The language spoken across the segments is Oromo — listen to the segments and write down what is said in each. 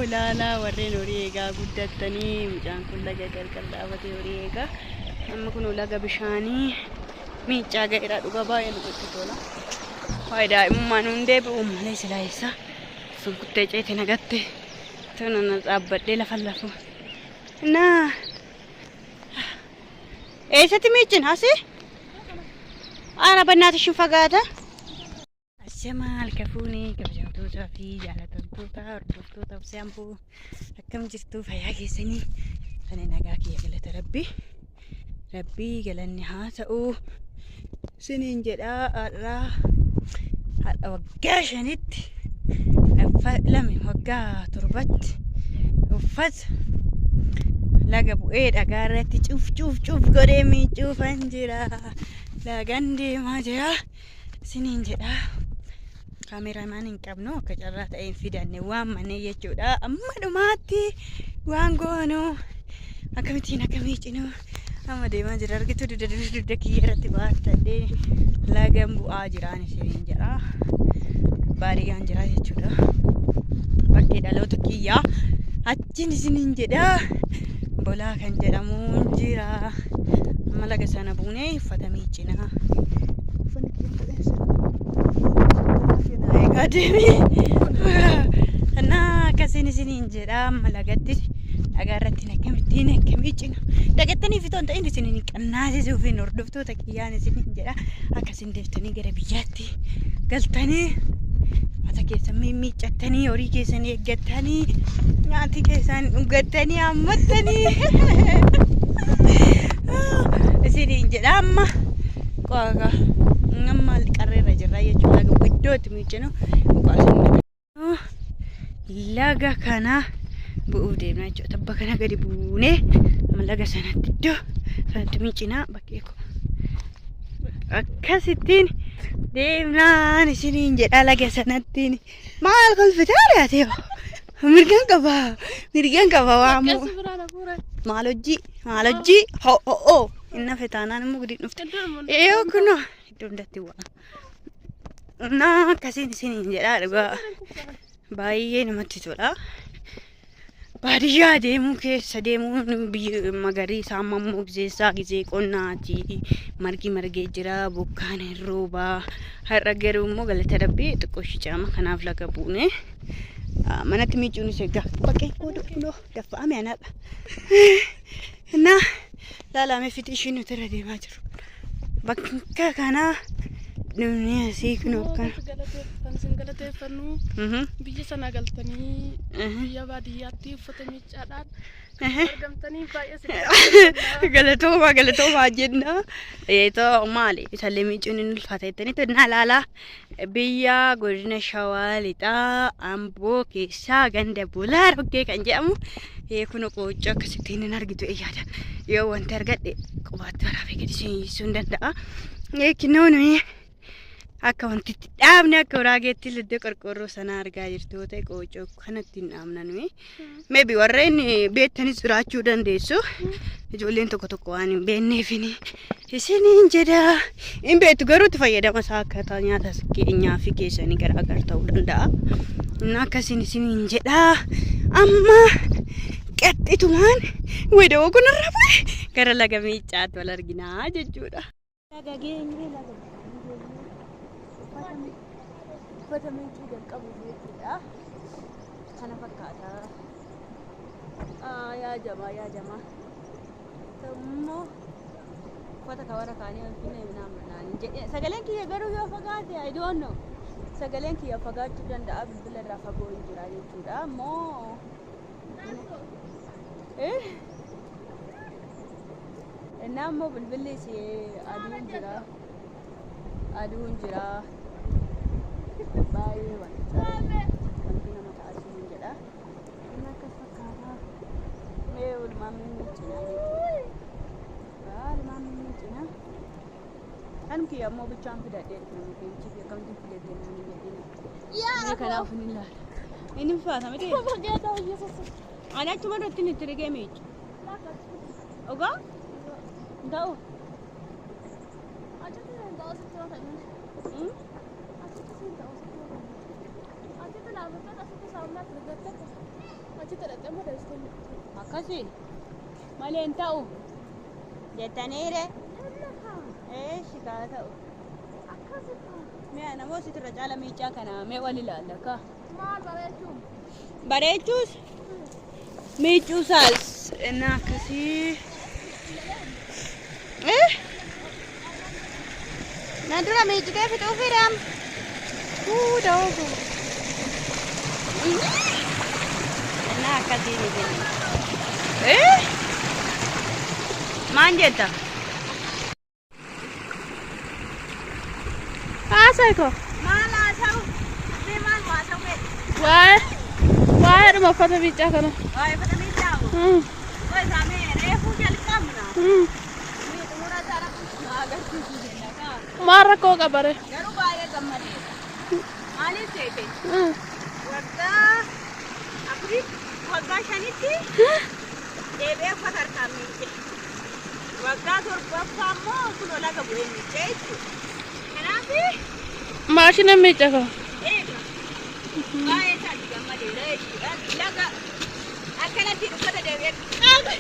ilaala warreen horii eegaa guddatanii mucaan kun laga gargar dhaabatee horii eegaa amma kun laga bishaanii miicaa ga'eera dhuga baay'ee nutti tola. Faayidaa daa'imummaan hundee bu'u malee silaa eessa sun kuttee ceete nagatte tana dhaabbadhee lafa lafu. Naa eessatti miicin asii? Ara banaatishii fagaata. Ashamaa alkafuuni kabajamtootaa fi jaalatamtoota hordoftoota Obsiyaampoo akkam jirtu fayyaa keessanii ani nagaa kiyya galata rabbii galanni haa ta'u siniin jedhaa haadha waggaa 5tti lame waggaa 7tti uffata laga bu'ee dhagaa irratti cuuf godhee miicuufan jira. Lagan deemaa jira siniin jedhaa. Kaameramaan hin qabnu akka carraa ta'een fidanne waan manee jechuudha. Amma dhumaatti waan goonu akkamittiin akka miicinu amma deemaa jira. Argitu dudda kiyya irratti baattadhee lagan bu'aa jiraan isiniin jedha. Baadiyyaan jira jechuudha. Bakkee dhaloota kiyyaa achiin isiniin jedha. Bolaa kan jedhamu jira. Amma laga sana buunee uffata miicina. Nah, kasini sini jira malagatti agarratti nakkamittiin akka miicinu dagattanii fitoon ta'in isiniin qannaasisuu fi hordoftoota kiyyaan isiniin jedha akkasin deeftanii gara biyyaatti galtanii mata keessan miiccattanii horii keessan eeggattanii nyaati keessan dhugattanii hammattanii isiniin jedha amma qoqa amma qarreerra jirra jechuudha guddootti miicinu laga kana bu'uuf deemna jechuudha. Tabba kana gadi buunee laga sanatti iddoo sanatti miicinaa bakkee akkasittiin deemnaan isiniin jedha laga sanattiin maal kolfitaa laatee mirgaan qaba waamu maal hojii ho'oo inna fetaanaan immoo gadi dhufte eeyoo kuno iddoo hundatti waa naa akkasiin isiniin jedha dhugaa baay'ee namatti tola. Baadiyyaa deemuu keessa deemuun biyya magariisaa ammoo gisee qonnaati margee jira bokkaan roobaa har'a garuu immoo galata rabbii xiqqoo shicaama kanaaf laga buune manatti miicuun isa egaa bakkee kodoo daffa'ame anaadha. Naa laalamee fiti ishiin nuti irra deemaa jiru bakka kanaa dunia sih kenapa? Singgalate fanu, bija sana galtani, bija badiyati, foto micadan, gamtani bayar sih. Galatoma jenna, itu mali, misalnya micunin fatah itu nalala, bija godina shawalita, ambo kisah ganda bular, oke kan jamu, kuno kocok kesitinin harga itu iya ada, yo wantar gade, kubat berapa kali sundan dah, kino nih. Akka wanti dhaabne akka uraageetti liddee qorqorroo sana argaa jirtu ta'e qoocoo kanatti hin dhaabnanu maybe warreen beettanis jiraachuu dandeessu ijoolleen tokko waan hin beekneefini isiniin jedha hin beektu garuu itti fayyadama isaa akkaataa nyaata keenyaa fi keessanii garaagaraa ta'uu danda'a akkasiin isiniin jedha amma qaxxitumaan wedoo kunarra bu'e gara laga miicaatti wal arginaa jechuudha. Foto miicuu qabu jechuudha. Kana fakkaata. Yaa jamaa. Immoo uffata kawara kaanii wantoonni naannoo jedhee sagaleen kiyya garuu yoo fagaate I don't know. Sagaleen kiyya fagaachuu danda'a bilbila irraa fagoo hin jira jechuudha. Immoo innaa immoo bilbilli aduun jira. Baay'ee wanti nama taasisuun jedha. Inni akkas fakkaata. Mee walumaan miicina jechuudha. Walumaan miicina. Kan kiyya immoo bichaan fidadhee nama keechi fi akkamtiin fidadhee nama jedhina. Mee kanaaf hin ilaala. Inni faata miti. Ani achuma irratti itti rigee miicu. Ogaa? Ta'u. saunat rigatta. Achi tadate mo deste. Akkasi malee hin ta'u jettaniire shikaa ta'u mee namoo sitirra caala miicaa kana mee wal ilaalla ka Maal bareechuu? bareechuus miicuusaas inni akkasii na dura miicitee fixuu fidam doogu inni akkasii ni jenna maan jetta Haasa'iko. maal haasa'u asii maal haasa'u Waa'ee dhuma uffata miicaa kana. waa'ee uffata miicaa'u way saamee reefuu jalqabna mii xumura jala agarsiisuu jenna kaa Maal rakkoo qabare? garuu baay'ee gammadeera maaliif seete waggaa afurii waggaa shanitti deebi'ee uffata harkaan miicce waggaa torbaffaa immoo kunoo laga bu'ee miicce jechuudha kanaafi Maashina miicaa kana. eega baay'ee isaatti gammadeera jechuudha laga akkanatti uffata deebi'ee qaaba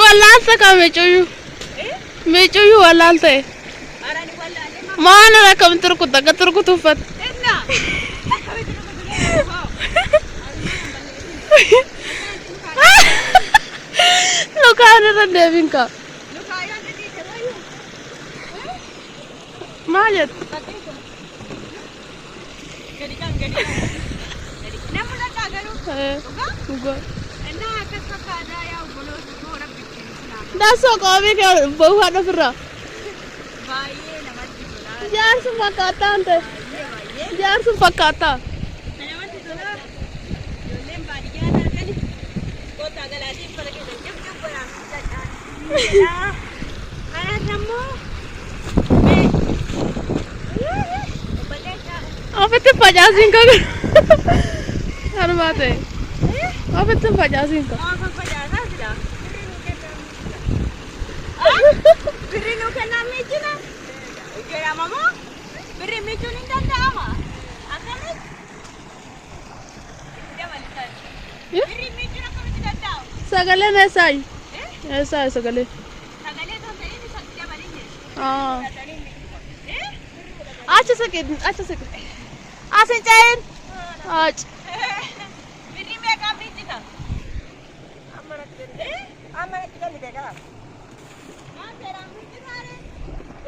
Wallaalta kaa miicuyyuu. Miicuyyuu wallaal ta'e. arani wallaalee Maal irraa kam turkuta akka turkutu uffata. enna akkamitti nama dulee hoo Lukaan irra deebiin kaa. lukaayoon dhiite wayyuu Maal jettu? gadi kan namni ladhaa garuu dhugaa Dhugaa. innaa akkas fakkaataa yaa obboloota koo rabbitti sinaa Daasoo qoobii kee bahuu haadha ofirraa. baay'ee namatti tola Jaarsi fakkaataa hin ta'e. baay'ee Jaarsi fakkaataa. namatti tola ijoolleen baadiyyaa argani kottaa galaatii uffata keessa jabjabbaraan dadhaan kanas ammoo obboleessaa Ofitti facaasiin kaa. Harmaa ta'e. Ofitti facaasiin kaa. Maaf facaasaa sila birri nuu kennaa miiccina jedhama moo birri miiccuun hin danda'ama akkamitti itti dabalitan birri miiccuun akkamitti danda'amu Sagaleen eessaayi? Eessaayi sagalee? sagalee ton ta'in isa dabalin Achi siqin, achi siqin. Asin cayin? Achi. birri meeqaa miiccita Amma itti kennite kaa. maan seeraan miiccitaare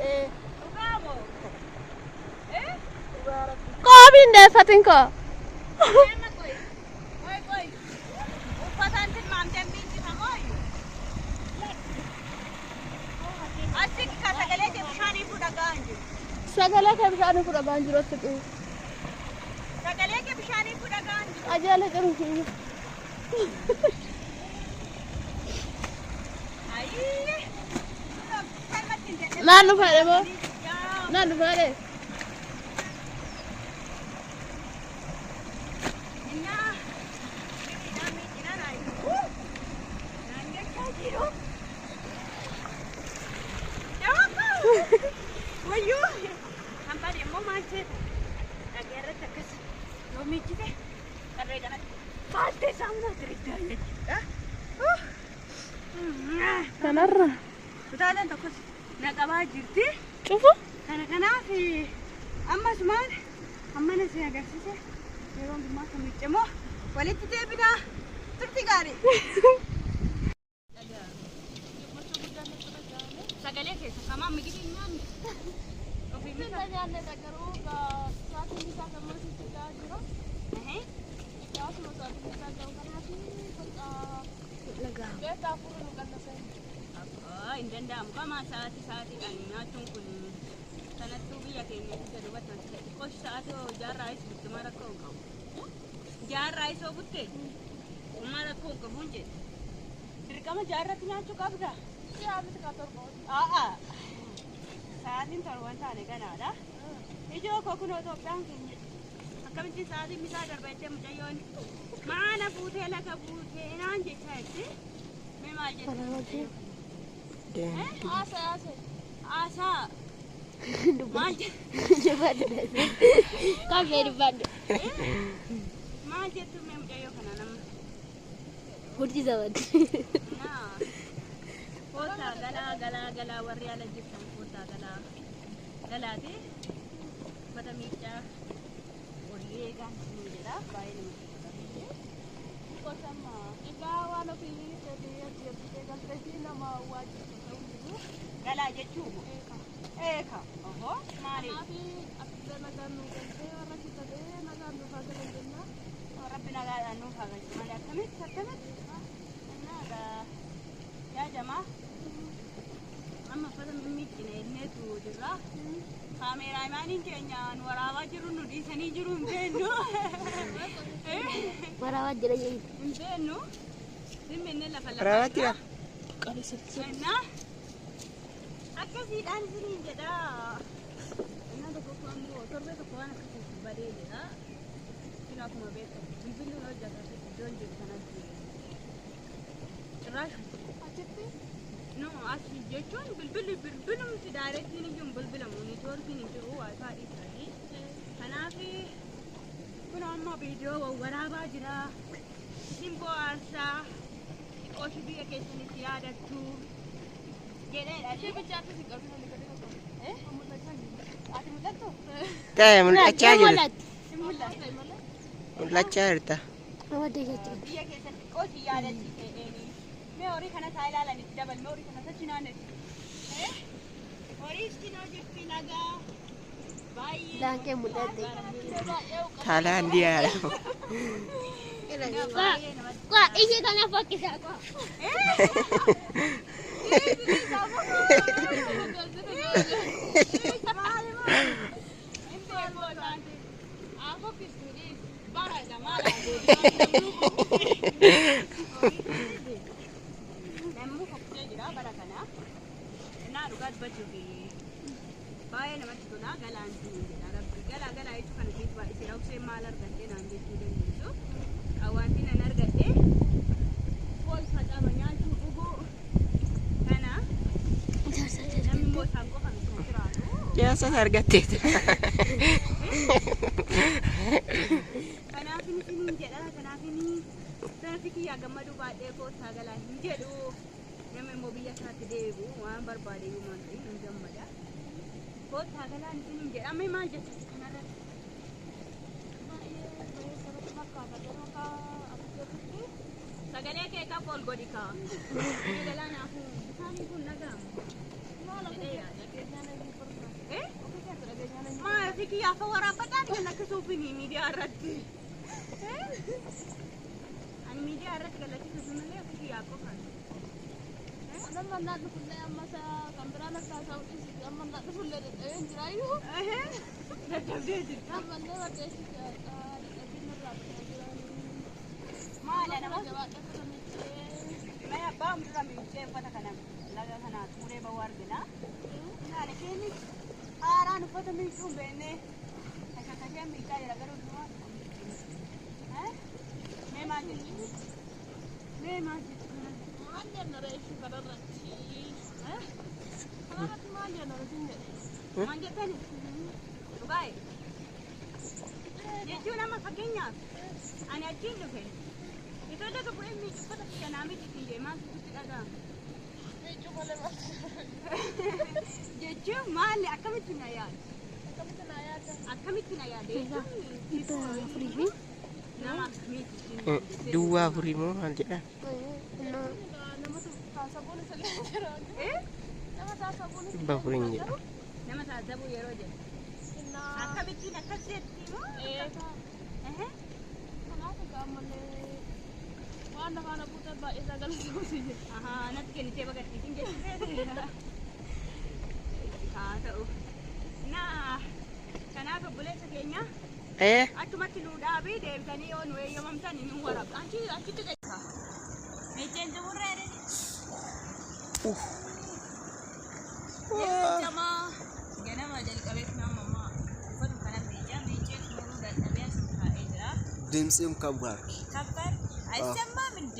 Eh, dhugaa moo Qoobiin deeffatin koo. Nama koy uffataan tilmaamtee miiccita mooyyu asii ka sagalee kee bishaanii fudhagaan jiru Sagalee kee bishaan fudhagaan jiru itti dhiyu. sagalee kee bishaanii fudhagaan jiru Ajaa'ila jiru kiyyu. ayyee kalmatti hin jedhe Naan dhufaadhe moo? Naan dhufaadhe? innaa biriidhaan miiccinaan ayyuu naan jechaa jiru wayyuu hambaan immoo maal seeta dhagee irratti akkas yoo miiccite qarree kanatti baattee saamunaa tiriddaa jechuudha Kanarra. utaaleen tokkos na qabaa jirti Cufu? kana kanaaf ammas maal ammana si agarsiise yeroo hundumaa kan miiccamoo walitti deebinaa turti gaarii sagalee keessa kamaa migidii nyaanne ofii misa hin danda'amu kamaa sa'aatiidhaan nyaachuun kun kanattuu biyya keenyatti gadi hubatan xiqqoosh sa'aatii jaarraa is buttuma rakkoo hin qabu jaarraa isoo buttee ummaa rakkoo hin qabuun jedhe dirqama jaarratti nyaachuu qabda sa'aatiin torban taane ganaadha ijoo koo kunoo Itoophiyaan keenya akkamittiin sa'aatiin misaa darba jettee mucayyoon maana fuutee laga buutee naan jechaa jettee mee maal jette Asa. Maal jette Kafe di badu. ما جت من جايو كنا نم Kurti zaman. نا فوتا غلا وري على جبتم فوتا غلا دي بدا ميجا وليه كان نيجا باين Kosama. Ika wana pili tadi ya dia kan tadi nama wajib tahu dulu. غلا جتشو ايكا اهو مالي Tapi aku nagan nukan saya orang kita deh nagan nukan dengan ربنا قال انه هذا ما كمت يا جماعه اما فدم امي كنا نتو جرا كاميرا مانين كينيا ورا واجرو ندي سني جرو بينو Para wajib aja. بينو من لا فلا Rawatira. Kali sih. انا اكسي دان سنين جدا انا ده كوكو تربه كوكو انا كنت بدي ها كنا كما بيت بيلو رجع دون جبنا راش no asli jechuun bilbilum si daaretti ni jun bilbilamu neetwoorkiin hin jiru waayifaa dhiisanii kanaaf kun amma viidiyoo waraabaa jira simboo aarsaa xiqqooshi biyya keessanitti yaadattu jedheedha ishee bichaatti si qabdu ati mul'attu Ta'e mul'achaa jira. si mul'ata Mul'achaa jirta. biyya keessatti xiqqooshi yaadatti ta'eeni mee horii kana taa ilaalanitti dabalme horii kana sachi naannetti horii istinoo jirti nagaa baay'ee Dangke muda deh. Taalaan diyaadha. Kak, ini kan apa kita kok? baay'ee namatti tola galaan jedha rabbi galaa jechuun kana keessa baay'ee raabsee maal argattee naan jechuu dandeessu wanti nan argadhe foon facama nyaachuu dhuguu kana namni immoo isaan qofa kan jiraatu Jaasas argatteeti. kanaafin isiniin jedha kanaafin sanafi kiyyaa gammaduu baay'ee koottaa galaa hin jedhu nama immoo biyya isaatti deebi'u waan barbaade yumaan ta'e hin gammada koottaa galaan isiniin jedha amma maal jechuudha kanarratti sagalee kee qaba ol godhi kaa galaanaaf isaanii kun nagaama maatii kiyyaaf waraabbataan kan akkasuufin miidiyaa irratti ani miidiyaa irratti galachiisuuf malee ofii kiyyaaf qofaan Nama nak fulle amma sa kamera nak sa isi amma nak fulle de jirayu. dadhabdee jirta Amma ne wa de si maala nama mee abbaa mudura miiccee uffata kana laga kanaa fuudhee bahuu argina haala keenya haaraan uffata miiccuu hin beekne kashakashee miiccaa jira garuu duwwaa mee maal jettu mee maal jettu Mana nara isu karena Kenapa mana nara sini? maal jettani dhugaa'e jechuun amma fakkeenyaaf ani achiin dhufe itoo laga bu'ee miiccu uffata kanaa miti fiigee maal sitti dhaga'ama jechuun maalli akkamitti na yaadu akkamitti na yaade jechuun nama akkamitti Duwwaa afurii moo maal jedha? Nama tu sabun saling Nama sabun Dhibba afuriin jedha. nama taasisuu yeroo jedhu akkamittiin akkas jetti moo Kenapa kamu Waan afaan abuutan baay'ee sagalee soosii natti kennitee bagarsiisin jechuudha haa ta'u naa kanaaf obboleessa keenya achumatti nuu dhaabii deebitanii yoo nu eeyyamamtan nu waraabna achitti jecha meejjeen jumurree jamaa ganama jalqabeef namammaa uffatu kanas meejjeen muruu dadhabee as taa'ee jira Deemsee mukaan baarki. kabbar አይሰማም እንዴ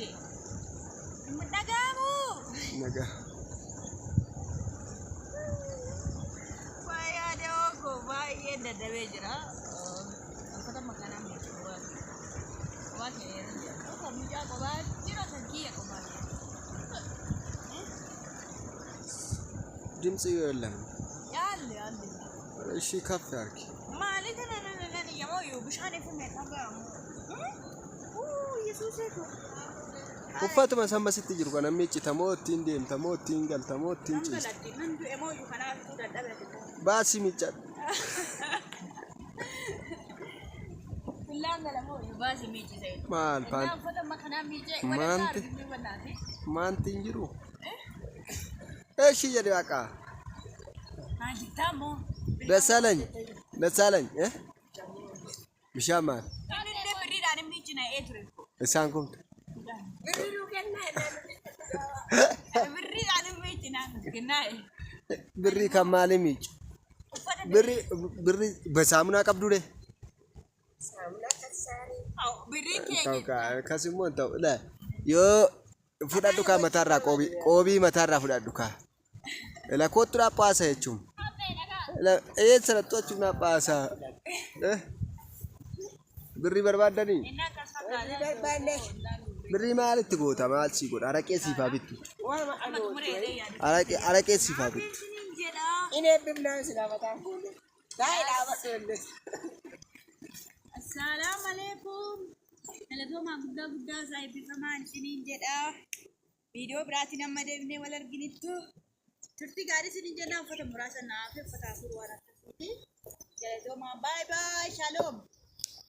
ምንደጋሙ Nagaa. Faya dogo baay'ee dadhabee jira uffata makanaa miidhaguu ድምጽ የለም እሺ ከፍ ያርኪ ማለት ነን የሞዩ ብሻኔ ፈመጣ ኡፈቱ መሰመስት ይጅሩ ከነ ሚጭ ተሞት እንዴም ተሞት እንገል ተሞት እንጭ ባሲ ሚጫ ማል ፓን ማንት እንጅሩ እሺ የዲያቃ ደሳለኝ ብሻማን እሳንኩም ብሪ ከማለ ሚጭ ብሪ በሳሙና ቀብዱለ ከስሞ ተው ለ ዮ ፉዳዱካ መታራ ቆቢ መታራ ፉዳዱካ ለኮትራ ጳሳ የቹም ሰለጦቹና ጳሳ ብሪ በርባደኒ ብሪ ማለት ጎታ ማለት ሲጎዳ አረቄ ሲፋ ቢቱ አረቄ ሲፋ ቢቱ እኔ ብብና ስለማታ ዳይላ ወሰለስ السلام عليكم نلتوما غدا زاي بفمان سنين جدا فيديو براتي نما دبني ولا رغنيتو ترتي غاري سنين جدا فتح مراسنا في فتح سوره نلتوما باي باي شالوم